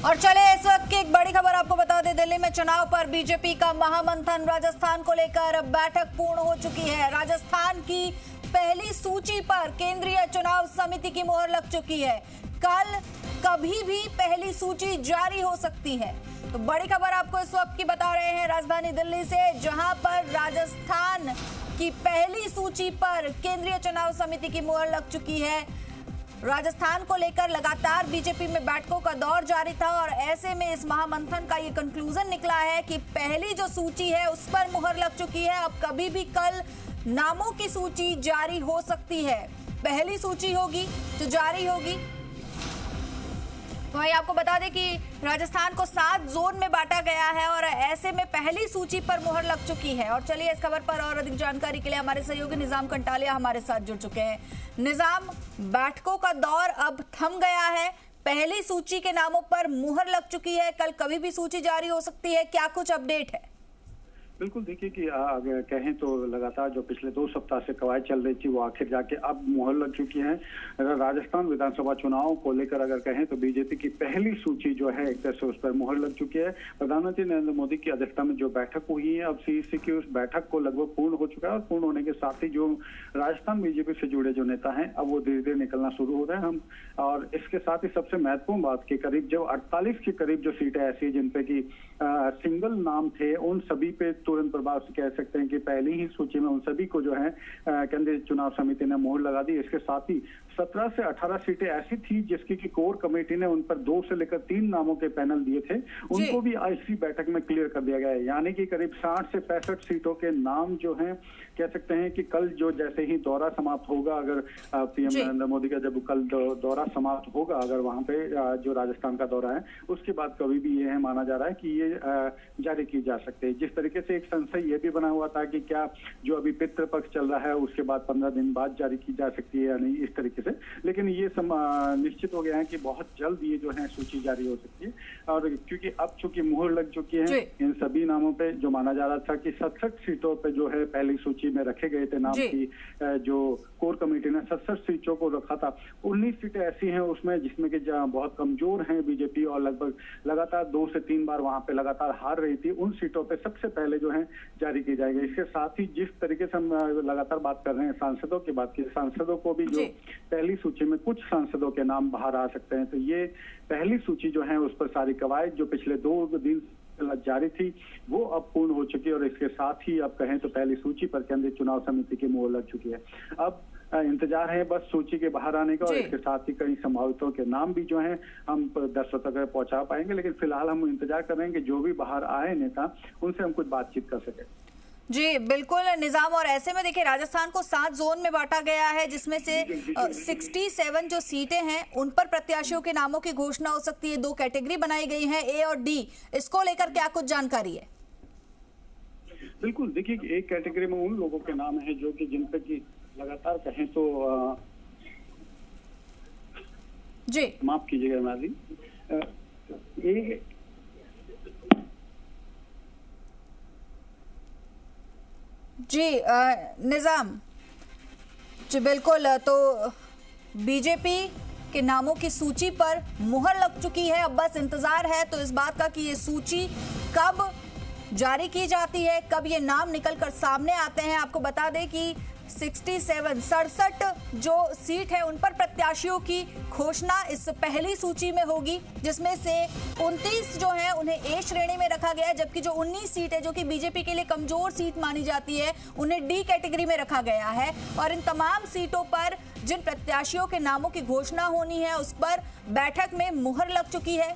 और चले इस वक्त की एक बड़ी खबर आपको बता दें, दिल्ली में चुनाव पर बीजेपी का महामंथन राजस्थान को लेकर बैठक पूर्ण हो चुकी है। राजस्थान की पहली सूची पर केंद्रीय चुनाव समिति की मोहर लग चुकी है। कल कभी भी पहली सूची जारी हो सकती है। तो बड़ी खबर आपको इस वक्त की बता रहे हैं राजधानी दिल्ली से, जहां पर राजस्थान की पहली सूची पर केंद्रीय चुनाव समिति की मोहर लग चुकी है। राजस्थान को लेकर लगातार बीजेपी में बैठकों का दौर जारी था और ऐसे में इस महामंथन का ये कंक्लूजन निकला है कि पहली जो सूची है उस पर मुहर लग चुकी है। अब कभी भी कल नामों की सूची जारी हो सकती है। पहली सूची होगी तो जारी होगी। वहीं आपको बता दें कि राजस्थान को 7 जोन में बांटा गया है और ऐसे में पहली सूची पर मुहर लग चुकी है। और चलिए इस खबर पर और अधिक जानकारी के लिए हमारे सहयोगी निजाम कंटालिया हमारे साथ जुड़ चुके हैं। निजाम, बैठकों का दौर अब थम गया है, पहली सूची के नामों पर मुहर लग चुकी है, कल कभी भी सूची जारी हो सकती है, क्या कुछ अपडेट है? बिल्कुल, देखिए कि अगर कहें तो लगातार जो पिछले 2 सप्ताह से कवायद चल रही थी वो आखिर जाके अब मुहर लग चुकी है। अगर राजस्थान विधानसभा चुनाव को लेकर अगर कहें तो बीजेपी की पहली सूची जो है एक तरह से उस पर मुहर लग चुकी है। प्रधानमंत्री नरेंद्र मोदी की अध्यक्षता में जो बैठक हुई है, अब सीईसी की उस बैठक को लगभग पूर्ण हो चुका है और पूर्ण होने के साथ ही जो राजस्थान बीजेपी से जुड़े जो नेता हैं अब वो धीरे धीरे निकलना शुरू हो रहे हैं। हम और इसके साथ ही सबसे महत्वपूर्ण बात की करीब जो 48 के करीब जो सीटें ऐसी जिनपे की सिंगल नाम थे, उन सभी पे तुरंत प्रभाव से कह सकते हैं कि पहली ही सूची में उन सभी को जो है केंद्रीय चुनाव समिति ने मोहर लगा दी। इसके साथ ही 17 से 18 सीटें ऐसी थी जिसकी की कोर कमेटी ने उन पर 2 से लेकर 3 नामों के पैनल दिए थे, उनको भी इसी बैठक में क्लियर कर दिया गया है। यानी कि करीब 60 से 65 सीटों के नाम जो हैं कह सकते हैं कि कल जो जैसे ही दौरा समाप्त होगा, अगर पीएम नरेंद्र मोदी का जब कल दौरा समाप्त होगा, अगर वहां पे जो राजस्थान का दौरा है उसके बाद कभी भी ये है माना जा रहा है कि ये जारी की जा सकते हैं। जिस तरीके से एक संशय ये भी बना हुआ था कि क्या जो अभी पितृपक्ष चल रहा है उसके बाद 15 दिन बाद जारी की जा सकती है या नहीं, इस तरीके से, लेकिन ये निश्चित हो गया है कि बहुत जल्द ये जो है सूची जारी हो सकती है। और क्योंकि अब चूंकि मुहर लग चुकी है इन सभी नामों पे, जो माना जा रहा था कि 67 सीटों पे जो है पहली सूची में रखे गए थे नाम की, जो कोर कमेटी ने 67 सीटों को रखा था, 19 सीटें ऐसी हैं उसमें जिसमें कि बहुत कमजोर हैं बीजेपी और लगभग लगातार 2 से 3 बार वहां पे लगातार हार रही थी। उन सीटों पे सबसे पहले जो है जारी की जाएगी। इसके साथ ही जिस तरीके से हम लगातार बात कर रहे हैं सांसदों की बात की, सांसदों को भी जो पहली सूची में कुछ सांसदों के नाम बाहर आ सकते हैं, तो ये पहली सूची जो है उस पर सारी कवायद जो पिछले 2 दिन जारी थी वो अब पूर्ण हो चुकी है और इसके साथ ही अब कहें तो पहली सूची पर केंद्रीय चुनाव समिति की मोहर लग चुकी है। अब इंतजार है बस सूची के बाहर आने का और इसके साथ ही कई संभावितों के नाम भी जो हैं हम दर्शकों तक पहुंचा पाएंगे, लेकिन फिलहाल हम इंतजार कर रहे हैं कि जो भी बाहर आए नेता उनसे हम कुछ बातचीत कर सके। जी बिल्कुल निजाम, और ऐसे में देखिए राजस्थान को 7 जोन में बांटा गया है जिसमें से 67 जो सीटें हैं उन पर प्रत्याशियों के नामों की घोषणा हो सकती है। 2 कैटेगरी बनाई गई हैं, ए और डी। इसको लेकर क्या कुछ जानकारी है? बिल्कुल, देखिए एक कैटेगरी में उन लोगों के नाम है जो कि जिन पे की लगातार कहें तो जी माफ कीजिएगा माजी, जी निजाम जी बिल्कुल, तो बीजेपी के नामों की सूची पर मुहर लग चुकी है। अब बस इंतजार है तो इस बात का कि ये सूची कब जारी की जाती है, कब ये नाम निकल कर सामने आते हैं। आपको बता दें कि 67 जो सीट है उन पर प्रत्याशियों की घोषणा इस पहली सूची में होगी, जिसमें से 29 जो है उन्हें ए श्रेणी में रखा गया है, जबकि जो 19 सीट है जो कि बीजेपी के लिए कमजोर सीट मानी जाती है उन्हें डी कैटेगरी में रखा गया है। और इन तमाम सीटों पर जिन प्रत्याशियों के नामों की घोषणा होनी है उस पर बैठक में मुहर लग चुकी है,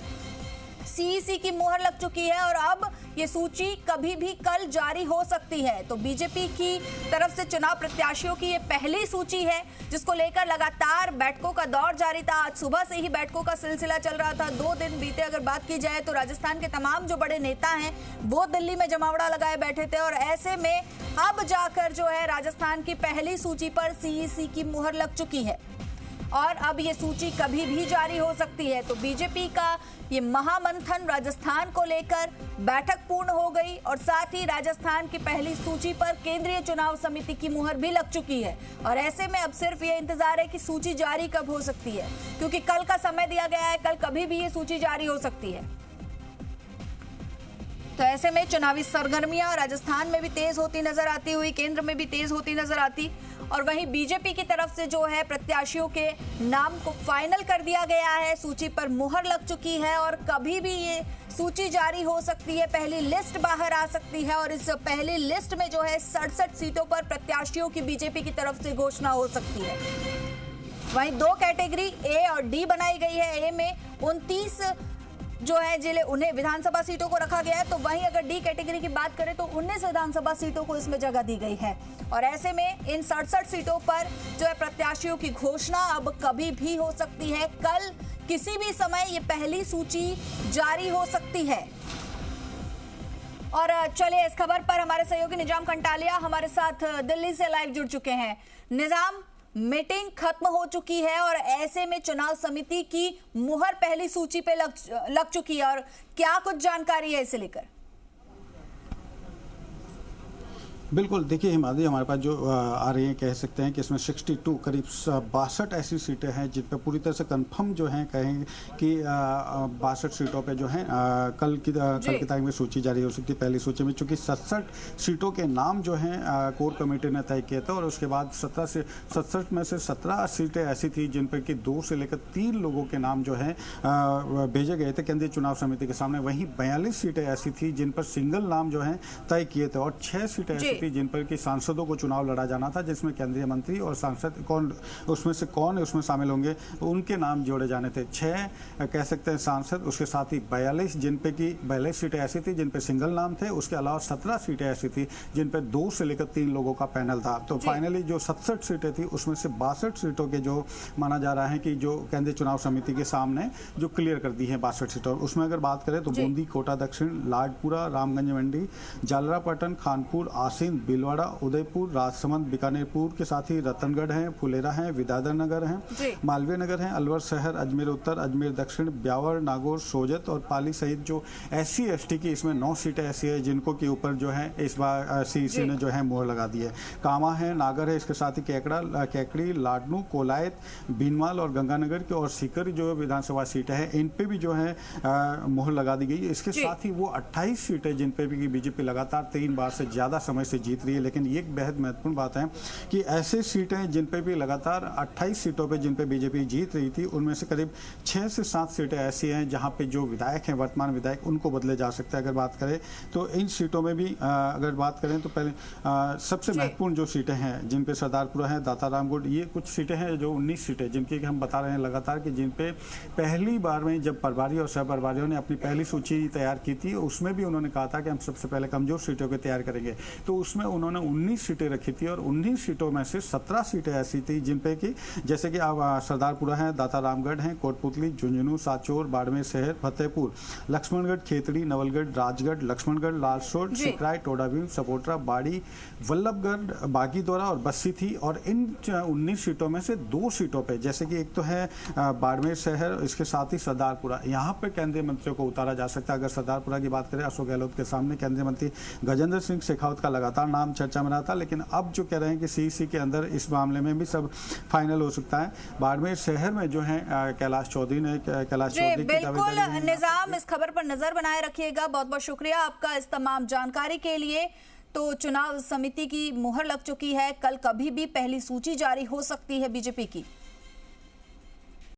सीईसी की मुहर लग चुकी है और अब ये सूची कभी भी कल जारी हो सकती है। तो बीजेपी की तरफ से चुनाव प्रत्याशियों की ये पहली सूची है जिसको लेकर लगातार बैठकों का दौर जारी था। आज सुबह से ही बैठकों का सिलसिला चल रहा था, 2 दिन बीते। अगर बात की जाए तो राजस्थान के तमाम जो बड़े नेता हैं वो दिल्ली में जमावड़ा लगाए बैठे थे और ऐसे में अब जाकर जो है राजस्थान की पहली सूची पर सीईसी की मुहर लग चुकी है। और अब ये सूची कभी भी जारी हो सकती है। तो बीजेपी का ये महामंथन राजस्थान को लेकर बैठक पूर्ण हो गई और साथ ही राजस्थान की पहली सूची पर केंद्रीय चुनाव समिति की मुहर भी लग चुकी है। और ऐसे में अब सिर्फ ये इंतजार है कि सूची जारी कब हो सकती है, क्योंकि कल का समय दिया गया है, कल कभी भी ये सूची जारी हो सकती है। तो ऐसे में चुनावी सरगर्मियां राजस्थान में भी तेज होती नजर आती हुई, केंद्र में भी तेज होती नजर आती। और वहीं बीजेपी की तरफ से जो है प्रत्याशियों के नाम को फाइनल कर दिया गया है, सूची पर मुहर लग चुकी है और कभी भी ये सूची जारी हो सकती है, पहली लिस्ट बाहर आ सकती है। और इस पहली लिस्ट में जो है 67 सीटों पर प्रत्याशियों की बीजेपी की तरफ से घोषणा हो सकती है। वहीं दो कैटेगरी ए और डी बनाई गई है। ए में 29 जो है जिले उन्हें विधानसभा सीटों को रखा गया है, तो वहीं अगर डी कैटेगरी की बात करें तो 19 विधानसभा सीटों को इसमें जगह दी गई है। और ऐसे में इन 67 सीटों पर जो है प्रत्याशियों की घोषणा अब कभी भी हो सकती है। कल किसी भी समय ये पहली सूची जारी हो सकती है। और चलिए इस खबर पर हमारे सहयोगी निजाम कंटालिया हमारे साथ दिल्ली से लाइव जुड़ चुके हैं। निजाम, मीटिंग खत्म हो चुकी है और ऐसे में चुनाव समिति की मुहर पहली सूची पे लग चुकी है, और क्या कुछ जानकारी है इसे लेकर? बिल्कुल, देखिए हिमाद्री, हमारे पास जो आ रही हैं, कह सकते हैं कि इसमें 62 करीब 62 ऐसी सीटें हैं जिन पर पूरी तरह से कंफर्म जो हैं कहेंगे कि 62 सीटों पे जो हैं कल की तारीख में सूची जारी हो सकती है। पहली सूची में चूंकि 67 सीटों के नाम जो हैं कोर कमेटी ने तय किए थे और उसके बाद 67 में से 17 सीटें ऐसी थी जिन पर कि 2 से लेकर 3 लोगों के नाम जो हैं भेजे गए थे केंद्रीय चुनाव समिति के सामने। वहीं 42 सीटें ऐसी थी जिन पर सिंगल नाम जो हैं तय किए थे और 6 सीटें ऐसी थी जिन पर कि सांसदों को चुनाव लड़ा जाना था, जिसमें केंद्रीय मंत्री और सांसद कौन उसमें शामिल होंगे उनके नाम जोड़े जाने थे। 6 कह सकते हैं सांसद, उसके साथ ही 42 जिन पे कि 42 सीटें ऐसी थी जिन पे सिंगल नाम थे। उसके अलावा 17 सीटें ऐसी थी जिन पे 2 से लेकर 3 लोगों का पैनल था। तो फाइनली जो 67 सीटें थी उसमें से 62 सीटों के जो माना जा रहा है कि जो केंद्रीय चुनाव समिति के सामने जो क्लियर कर दी है 62 सीटों, उसमें अगर बात करें तो बूंदी, कोटा दक्षिण, लाडपुरा, रामगंज मंडी, जालरापाटन, खानपुर, आसीन, भीलवाड़ा, उदयपुर, राजसमंद, बीकानेरपुर के साथ ही रतनगढ़ है, फुलेरा है, विद्याधर नगर है, मालवीय नगर है, अलवर शहर, अजमेर उत्तर, अजमेर दक्षिण, ब्यावर, नागौर, सोजत और पाली सहित जो SC ST की इसमें 9 सीटें ऐसी है जिनको के ऊपर जो है इस बार CEC ने जो है मोहर लगा दी है। कामा है, नागर है, इसके साथ ही कैकड़ी, लाडनू, कोलायत, बीनमाल और गंगानगर की और सीकर जो विधानसभा सीटें हैं इन पे भी जो है मोहर लगा दी गई है। इसके साथ ही वो 28 सीटें जिन पे भी बीजेपी लगातार 3 बार से ज्यादा समय से जीत रही है। लेकिन ये एक बेहद महत्वपूर्ण बात है कि ऐसे सीटें जिन पे भी लगातार 28 सीटों पे जिन पे बीजेपी जीत रही थी उनमें से करीब 6 से 7 सीटें ऐसी हैं जहां पे जो विधायक हैं, वर्तमान विधायक, उनको बदले जा सकते हैं। अगर बात करें तो इन सीटों में भी अगर बात करें तो पहले सबसे महत्वपूर्ण जो सीटें हैं जिन पे सरदारपुरा है, दातारामगढ़, ये कुछ सीटें हैं जो 19 सीटें जिनकी हम बता रहे हैं लगातार कि जिन पे पहली बार में जब प्रभारी और सह प्रभारियों ने अपनी पहली सूची तैयार की थी उसमें भी उन्होंने कहा था कि हम सबसे पहले कमजोर सीटों को तैयार करेंगे। तो उसमें उन्होंने 19 सीटें रखी थी और 19 सीटों में से 17 सीटें ऐसी थी जिन पे कि जैसे कि अब सरदारपुरा है, दातारामगढ़ है, कोटपुतली, झुंझुनू, साचोर, बाड़मेर शहर, फतेहपुर, लक्ष्मणगढ़, खेतड़ी, नवलगढ़, राजगढ़, लक्ष्मणगढ़, लालसोट, सिकराय, टोडाभीम, सपोटरा, बाड़ी, वल्लभगढ़, बागीदोरा और बस्सी थी। और इन 19 सीटों में से 2 सीटों पे जैसे कि एक तो है बाड़मेर शहर, इसके साथ ही सरदारपुरा, यहाँ पे केंद्रीय मंत्रियों को उतारा जा सकता है। अगर सरदारपुरा की बात करें, अशोक गहलोत के सामने केंद्रीय मंत्री गजेंद्र सिंह शेखावत का लगातार नाम चर्चा में रहा था, लेकिन अब जो कह रहे हैं कि CEC के अंदर इस मामले में भी सब फाइनल हो सकता है। बाड़मेर शहर में जो है कैलाश चौधरी बिल्कुल निजाम, इस खबर पर नजर बनाए रखिएगा। बहुत बहुत शुक्रिया आपका इस तमाम जानकारी के लिए। तो चुनाव समिति की मुहर लग चुकी है, कल कभी भी पहली सूची जारी हो सकती है बीजेपी की।